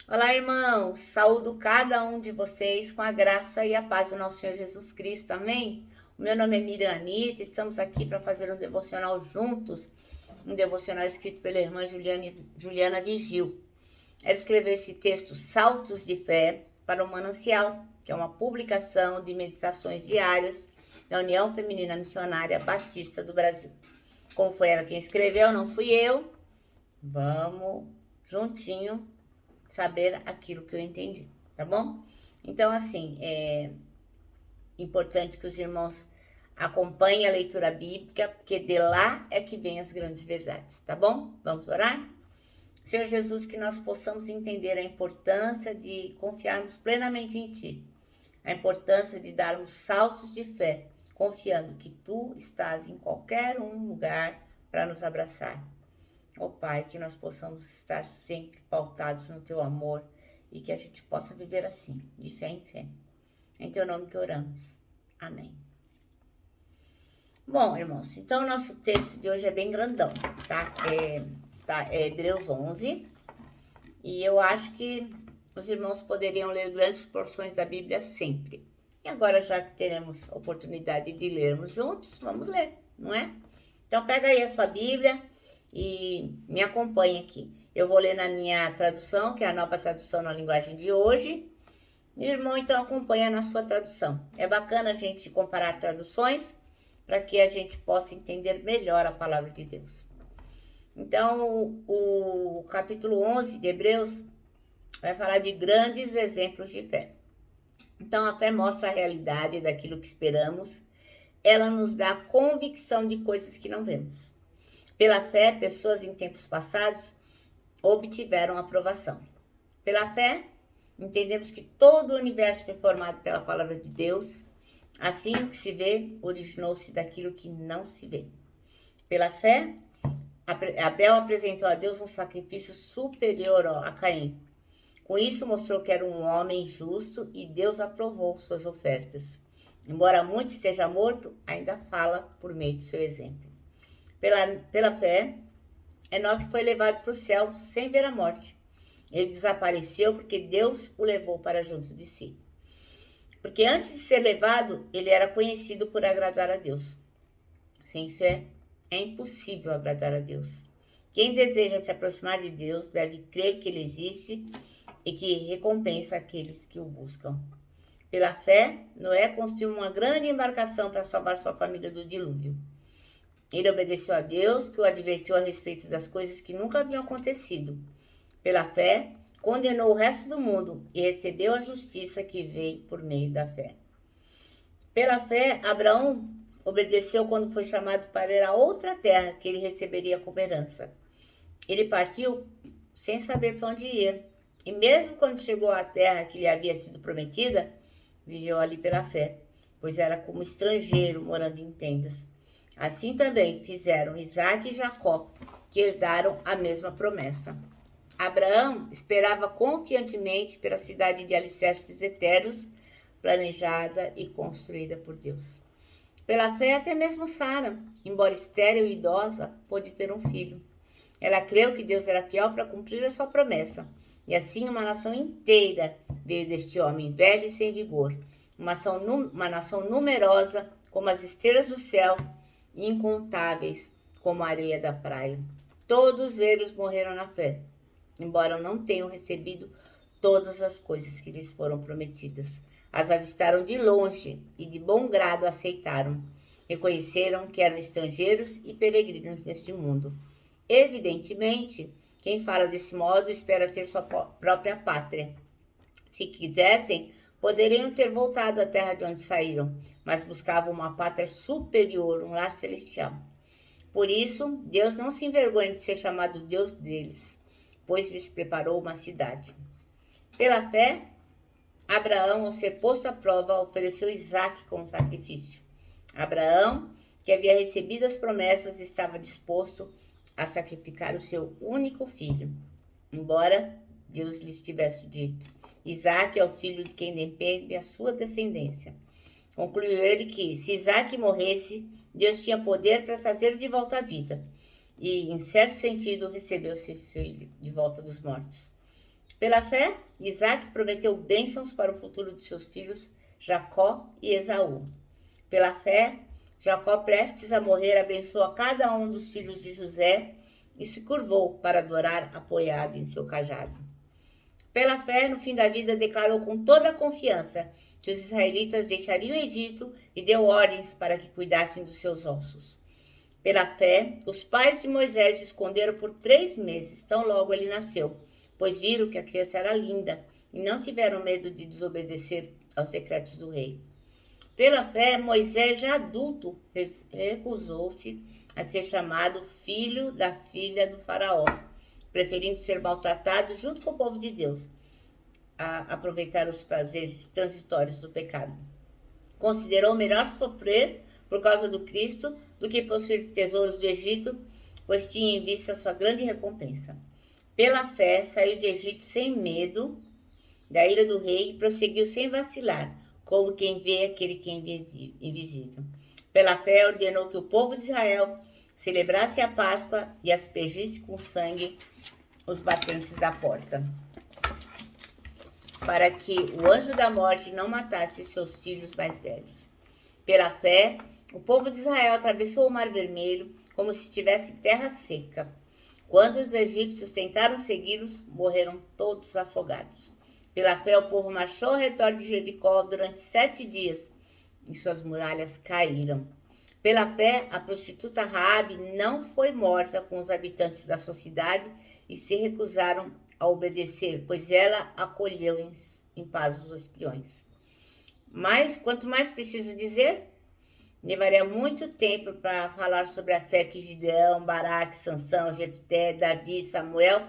Olá, irmãos! Saúdo cada um de vocês com a graça e a paz do nosso Senhor Jesus Cristo, amém? O meu nome é Miriam Anitta, estamos aqui para fazer um devocional juntos, um devocional escrito pela irmã Juliana Vigil. Ela escreveu esse texto, Saltos de Fé para o Manancial, que é uma publicação de meditações diárias da União Feminina Missionária Batista do Brasil. Como foi ela quem escreveu, não fui eu, vamos juntinho saber aquilo que eu entendi, tá bom? Então, assim, é importante que os irmãos acompanhem a leitura bíblica, porque de lá é que vem as grandes verdades, tá bom? Vamos orar? Senhor Jesus, que nós possamos entender a importância de confiarmos plenamente em Ti, a importância de darmos saltos de fé, confiando que Tu estás em qualquer lugar para nos abraçar. Ó Pai, que nós possamos estar sempre pautados no Teu amor e que a gente possa viver assim, de fé em fé. Em Teu nome que oramos. Amém. Bom, irmãos, então o nosso texto de hoje é bem grandão, tá? É Hebreus 11, e eu acho que os irmãos poderiam ler grandes porções da Bíblia sempre. E agora, já que teremos oportunidade de lermos juntos, vamos ler, não é? Então, pega aí a sua Bíblia e me acompanhe aqui. Eu vou ler na minha tradução, que é a nova tradução na linguagem de hoje. Meu irmão, então, acompanha na sua tradução. É bacana a gente comparar traduções para que a gente possa entender melhor a palavra de Deus. Então, o capítulo 11 de Hebreus vai falar de grandes exemplos de fé. Então, a fé mostra a realidade daquilo que esperamos. Ela nos dá convicção de coisas que não vemos. Pela fé, pessoas em tempos passados obtiveram aprovação. Pela fé, entendemos que todo o universo foi formado pela palavra de Deus. Assim, o que se vê originou-se daquilo que não se vê. Pela fé, Abel apresentou a Deus um sacrifício superior a Caim. Com isso, mostrou que era um homem justo e Deus aprovou suas ofertas. Embora muito esteja morto, ainda fala por meio de seu exemplo. Pela fé, Enoque foi levado para o céu sem ver a morte. Ele desapareceu porque Deus o levou para junto de si. Porque antes de ser levado, ele era conhecido por agradar a Deus. Sem fé, é impossível agradar a Deus. Quem deseja se aproximar de Deus deve crer que Ele existe e que recompensa aqueles que o buscam. Pela fé, Noé construiu uma grande embarcação para salvar sua família do dilúvio. Ele obedeceu a Deus, que o advertiu a respeito das coisas que nunca haviam acontecido. Pela fé, condenou o resto do mundo e recebeu a justiça que veio por meio da fé. Pela fé, Abraão obedeceu quando foi chamado para ir a outra terra que ele receberia como herança. Ele partiu sem saber para onde ia. E mesmo quando chegou à terra que lhe havia sido prometida, viveu ali pela fé, pois era como estrangeiro morando em tendas. Assim também fizeram Isaac e Jacó, que herdaram a mesma promessa. Abraão esperava confiantemente pela cidade de alicerces eternos, planejada e construída por Deus. Pela fé, até mesmo Sara, embora estéril e idosa, pôde ter um filho. Ela creu que Deus era fiel para cumprir a sua promessa. E assim uma nação inteira veio deste homem velho e sem vigor. Uma nação numerosa como as estrelas do céu e incontáveis como a areia da praia. Todos eles morreram na fé, embora não tenham recebido todas as coisas que lhes foram prometidas. As avistaram de longe e de bom grado aceitaram. Reconheceram que eram estrangeiros e peregrinos neste mundo. Evidentemente, quem fala desse modo espera ter sua própria pátria. Se quisessem, poderiam ter voltado à terra de onde saíram, mas buscavam uma pátria superior, um lar celestial. Por isso, Deus não se envergonha de ser chamado Deus deles, pois lhes preparou uma cidade. Pela fé, Abraão, ao ser posto à prova, ofereceu Isaque como sacrifício. Abraão, que havia recebido as promessas, estava disposto a sacrificar o seu único filho, embora Deus lhes tivesse dito: Isaque é o filho de quem depende a sua descendência. Concluiu ele que, se Isaque morresse, Deus tinha poder para trazer de volta à vida, e, em certo sentido, recebeu seu filho de volta dos mortos. Pela fé, Isaac prometeu bênçãos para o futuro de seus filhos Jacó e Esaú. Pela fé, Jacó, prestes a morrer, abençoou a cada um dos filhos de José e se curvou para adorar apoiado em seu cajado. Pela fé, no fim da vida, declarou com toda a confiança que os israelitas deixariam o Egito e deu ordens para que cuidassem dos seus ossos. Pela fé, os pais de Moisés o esconderam por 3 meses, tão logo ele nasceu, pois viram que a criança era linda e não tiveram medo de desobedecer aos decretos do rei. Pela fé, Moisés, já adulto, recusou-se a ser chamado filho da filha do faraó, preferindo ser maltratado junto com o povo de Deus, a aproveitar os prazeres transitórios do pecado. Considerou melhor sofrer por causa do Cristo do que possuir tesouros do Egito, pois tinha em vista a sua grande recompensa. Pela fé, saiu do Egito sem medo da ira do rei e prosseguiu sem vacilar, como quem vê aquele que é invisível. Pela fé, ordenou que o povo de Israel celebrasse a Páscoa e aspergisse com sangue os batentes da porta, para que o anjo da morte não matasse seus filhos mais velhos. Pela fé, o povo de Israel atravessou o Mar Vermelho como se estivesse em terra seca. Quando os egípcios tentaram segui-los, morreram todos afogados. Pela fé, o povo marchou ao redor de Jericó durante 7 dias e suas muralhas caíram. Pela fé, a prostituta Raabe não foi morta com os habitantes da sua cidade e se recusaram a obedecer, pois ela acolheu em paz os espiões. Mas, quanto mais preciso dizer, levaria muito tempo para falar sobre a fé que Gideão, Baraque, Sansão, Jefté, Davi, Samuel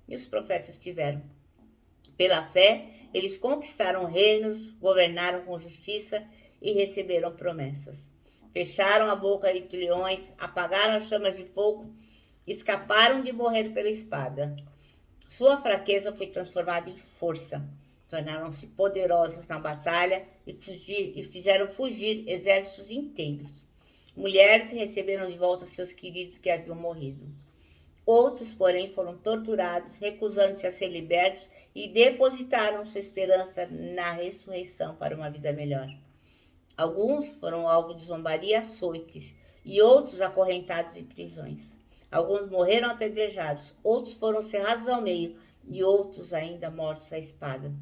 e os profetas tiveram. Pela fé, eles conquistaram reinos, governaram com justiça e receberam promessas. Fecharam a boca de leões, apagaram as chamas de fogo, escaparam de morrer pela espada. Sua fraqueza foi transformada em força. Tornaram-se poderosos na batalha e fizeram fugir exércitos inteiros. Mulheres receberam de volta seus queridos que haviam morrido. Outros, porém, foram torturados, recusando-se a ser libertos e depositaram sua esperança na ressurreição para uma vida melhor. Alguns foram alvo de zombaria e açoites, e outros acorrentados em prisões. Alguns morreram apedrejados, outros foram cerrados ao meio, e outros ainda mortos à espada.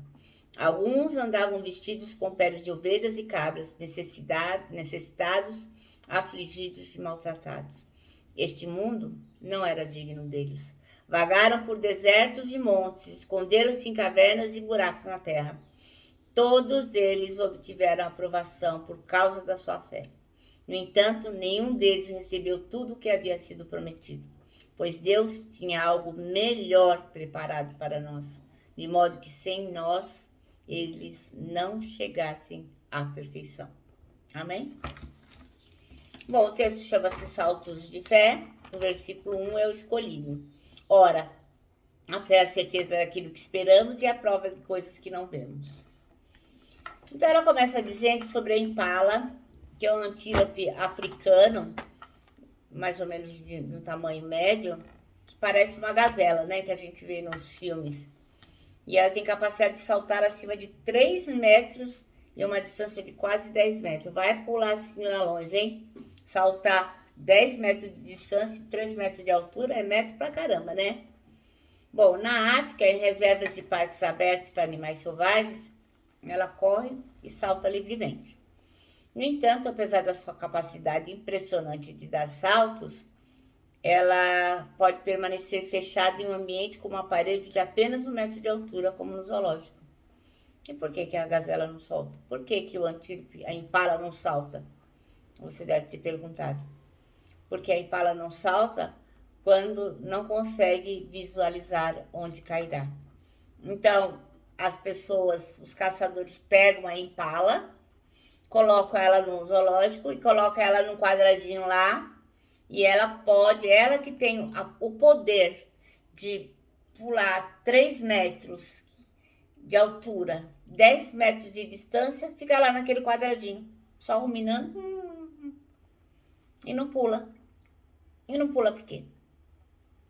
Alguns andavam vestidos com peles de ovelhas e cabras, necessitados, afligidos e maltratados. Este mundo não era digno deles. Vagaram por desertos e montes, esconderam-se em cavernas e buracos na terra. Todos eles obtiveram aprovação por causa da sua fé. No entanto, nenhum deles recebeu tudo o que havia sido prometido, pois Deus tinha algo melhor preparado para nós, de modo que sem nós eles não chegassem à perfeição. Amém? Bom, o texto chama-se Saltos de Fé. O versículo 1 é o escolhido. Ora, a fé é a certeza daquilo que esperamos e a prova de coisas que não vemos. Então ela começa dizendo sobre a impala, que é um antílope africano, mais ou menos de um tamanho médio, que parece uma gazela, né, que a gente vê nos filmes. E ela tem capacidade de saltar acima de 3 metros e uma distância de quase 10 metros. Vai pular assim lá longe, hein? Saltar 10 metros de distância e 3 metros de altura é metro pra caramba, né? Bom, na África, em reservas de parques abertos para animais selvagens, ela corre e salta livremente. No entanto, apesar da sua capacidade impressionante de dar saltos, ela pode permanecer fechada em um ambiente com uma parede de apenas 1 metro de altura, como no zoológico. E por que a gazela não solta? Por que o antílope, a impala, não salta? Você deve ter perguntado. Porque a impala não salta quando não consegue visualizar onde cairá. Então, as pessoas, os caçadores pegam a impala, colocam ela no zoológico e colocam ela num quadradinho lá, e ela que tem o poder de pular 3 metros de altura, 10 metros de distância, fica lá naquele quadradinho, só ruminando, e não pula. E não pula por quê?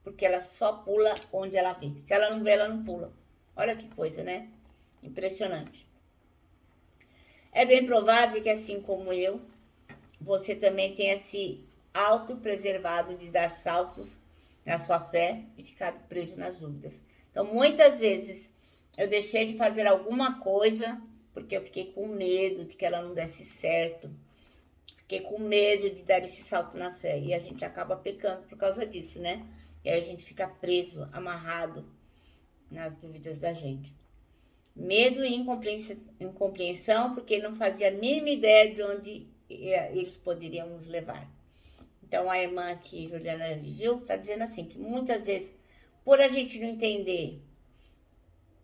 Porque ela só pula onde ela vê. Se ela não vê, ela não pula. Olha que coisa, né? Impressionante. É bem provável que, assim como eu, você também tenha se autopreservado de dar saltos na sua fé e ficado preso nas dúvidas. Então, muitas vezes, eu deixei de fazer alguma coisa porque eu fiquei com medo de que ela não desse certo. Fiquei com medo de dar esse salto na fé. E a gente acaba pecando por causa disso, né? E aí a gente fica preso, amarrado nas dúvidas da gente. Medo e incompreensão, porque não fazia a mínima ideia de onde eles poderiam nos levar. Então, a irmã aqui, Juliana Gil, está dizendo assim, que muitas vezes, por a gente não entender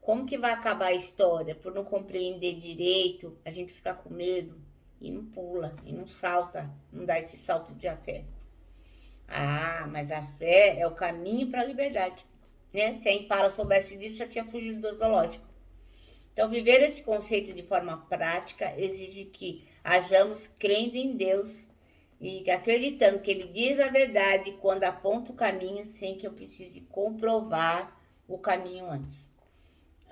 como que vai acabar a história, por não compreender direito, a gente fica com medo e não pula, e não salta, não dá esse salto de fé. Ah, mas a fé é o caminho para a liberdade, né? Se a Impala soubesse disso, já tinha fugido do zoológico. Então, viver esse conceito de forma prática exige que hajamos crendo em Deus e acreditando que Ele diz a verdade quando aponta o caminho, sem que eu precise comprovar o caminho antes.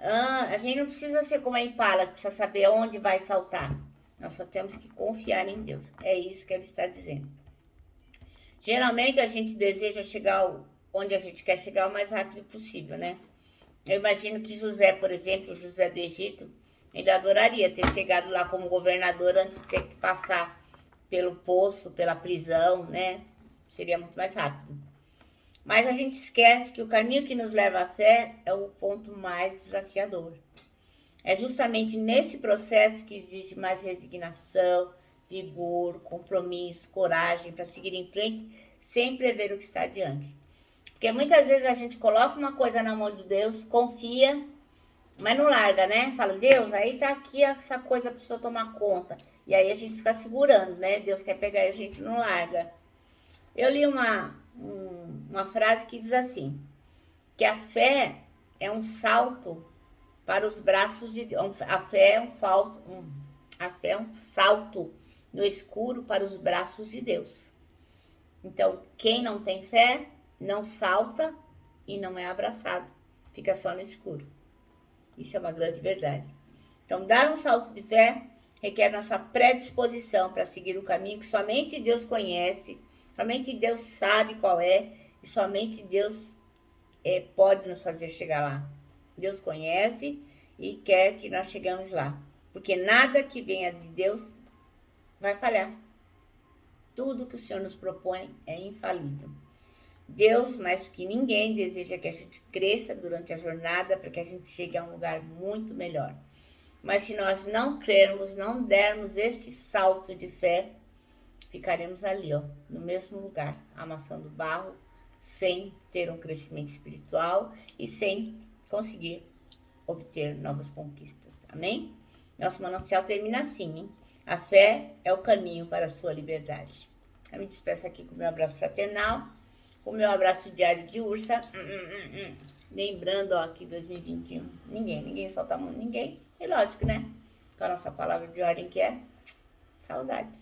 A gente não precisa ser como a Impala, que precisa saber onde vai saltar. Nós só temos que confiar em Deus. É isso que ele está dizendo. Geralmente a gente deseja chegar onde a gente quer chegar o mais rápido possível, né? Eu imagino que José, por exemplo, José do Egito, ele adoraria ter chegado lá como governador antes de ter que passar pelo poço, pela prisão, né? Seria muito mais rápido. Mas a gente esquece que o caminho que nos leva à fé é o ponto mais desafiador. É justamente nesse processo que exige mais resignação, vigor, compromisso, coragem para seguir em frente sem prever o que está adiante. Porque muitas vezes a gente coloca uma coisa na mão de Deus, confia, mas não larga, né? Fala, Deus, aí tá aqui essa coisa para o senhor tomar conta. E aí a gente fica segurando, né? Deus quer pegar e a gente não larga. Eu li uma frase que diz assim, que a fé é um salto para os braços de Deus. A fé é um salto no escuro para os braços de Deus. Então, quem não tem fé, não salta e não é abraçado. Fica só no escuro. Isso é uma grande verdade. Então, dar um salto de fé requer nossa predisposição para seguir o caminho que somente Deus conhece, somente Deus sabe qual é, e somente Deus pode nos fazer chegar lá. Deus conhece e quer que nós chegamos lá. Porque nada que venha de Deus vai falhar. Tudo que o Senhor nos propõe é infalível. Deus, mais do que ninguém, deseja que a gente cresça durante a jornada para que a gente chegue a um lugar muito melhor. Mas se nós não crermos, não dermos este salto de fé, ficaremos ali, ó, no mesmo lugar, amassando barro, sem ter um crescimento espiritual e sem conseguir obter novas conquistas. Amém? Nosso manancial termina assim, hein? A fé é o caminho para a sua liberdade. Eu me despeço aqui com o meu abraço fraternal, com o meu abraço diário de ursa. Lembrando, ó, que 2021, ninguém solta a mão, ninguém. E lógico, né? Com a nossa palavra de ordem que é saudades.